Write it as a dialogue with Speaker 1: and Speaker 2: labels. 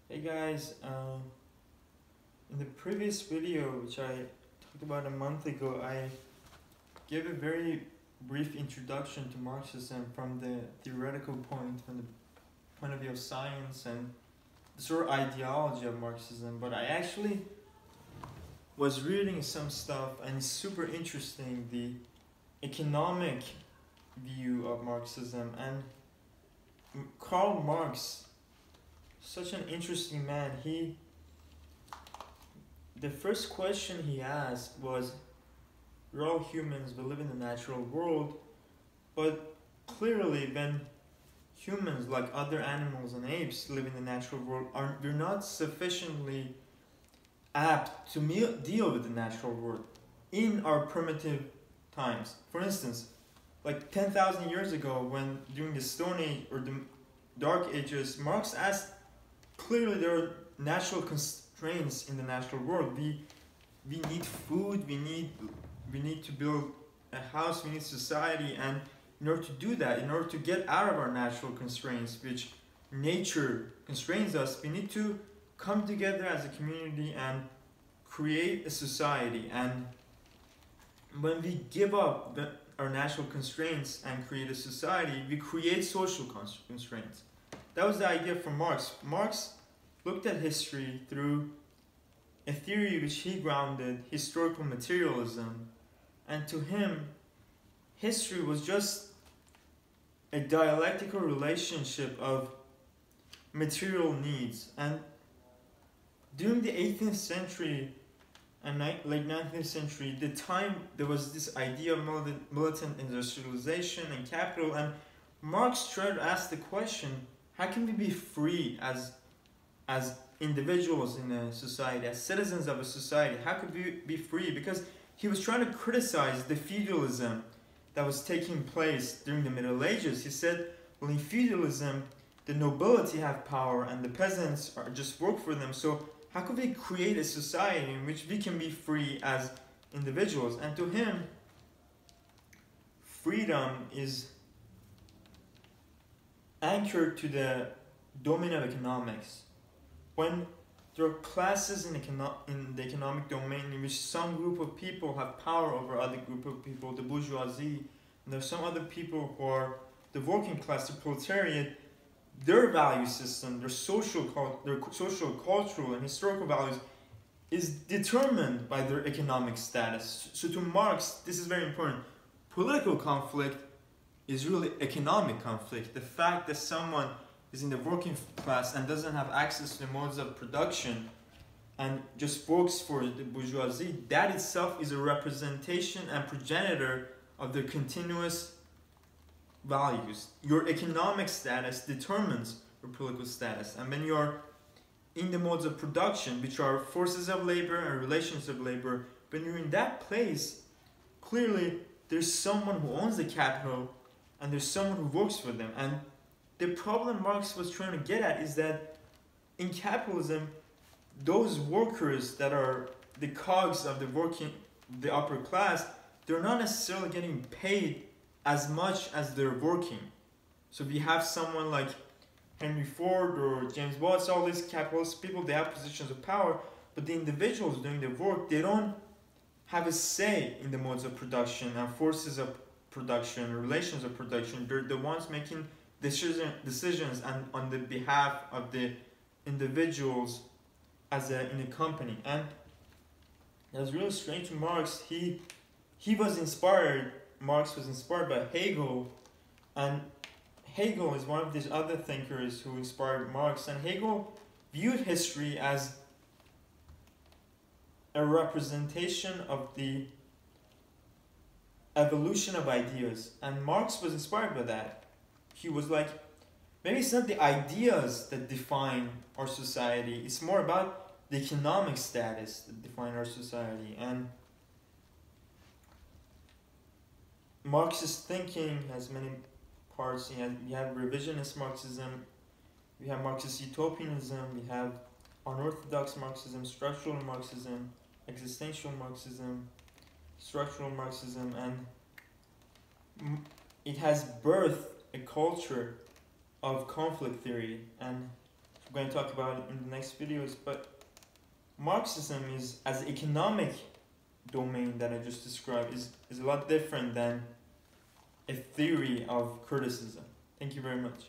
Speaker 1: Hey guys, in the previous video, which I talked about a month ago, I gave a very brief introduction to Marxism from the theoretical point, from the point of view of science and the sort of ideology of Marxism. But I actually was reading some stuff, and it's super interesting, the economic view of Marxism. And Karl Marx, such an interesting man, the first question he asked was, we're all humans, we live in the natural world, but clearly when humans, like other animals and apes, live in the natural world, we're not sufficiently apt to deal with the natural world in our primitive times. For instance, like 10,000 years ago, when during the Stone Age or the Dark Ages, Marx asked, clearly there are natural constraints in the natural world. We need food, we need to build a house, we need society, and in order to do that, in order to get out of our natural constraints, which nature constrains us, we need to come together as a community and create a society. And when we give up our natural constraints and create a society, we create social constraints. That was the idea from Marx. Marx looked at history through a theory which he grounded historical materialism, and to him, history was just a dialectical relationship of material needs. And during the 18th century and late 19th century, the time there was this idea of militant industrialization and capital, and Marx tried to ask the question, how can we be free as individuals in a society, as citizens of a society? How could we be free? Because he was trying to criticize the feudalism that was taking place during the Middle Ages. He said, well, in feudalism, the nobility have power and the peasants just work for them. So how could we create a society in which we can be free as individuals? And to him, freedom is anchored to the domain of economics. When there are classes in the economic domain in which some group of people have power over other group of people, the bourgeoisie, and there are some other people who are the working class, the proletariat, their value system, their social, cultural, and historical values is determined by their economic status. So to Marx, this is very important. Political conflict is really economic conflict. The fact that someone is in the working class and doesn't have access to the modes of production and just works for the bourgeoisie, that itself is a representation and progenitor of their continuous values. Your economic status determines your political status. And when you're in the modes of production, which are forces of labor and relations of labor, when you're in that place, clearly there's someone who owns the capital and there's someone who works for them. And the problem Marx was trying to get at is that in capitalism, those workers that are the cogs of the upper class, they're not necessarily getting paid as much as they're working. So if you have someone like Henry Ford or James Watts, all these capitalist people, they have positions of power, but the individuals doing the work, they don't have a say in the modes of production and forces of production, relations of production. They're the ones making decisions and on the behalf of the individuals in a company. And it was really strange to Marx. Marx was inspired by Hegel, and Hegel is one of these other thinkers who inspired Marx, and Hegel viewed history as a representation of the evolution of ideas, and Marx was inspired by that. He was like, maybe it's not the ideas that define our society, it's more about the economic status that define our society. And Marxist thinking has many parts. You have revisionist Marxism, we have Marxist utopianism, we have unorthodox Marxism, structural Marxism, existential Marxism, structural Marxism, and it has birthed a culture of conflict theory. And I'm going to talk about it in the next videos. But Marxism is, as economic domain that I just described, is a lot different than a theory of criticism. Thank you very much.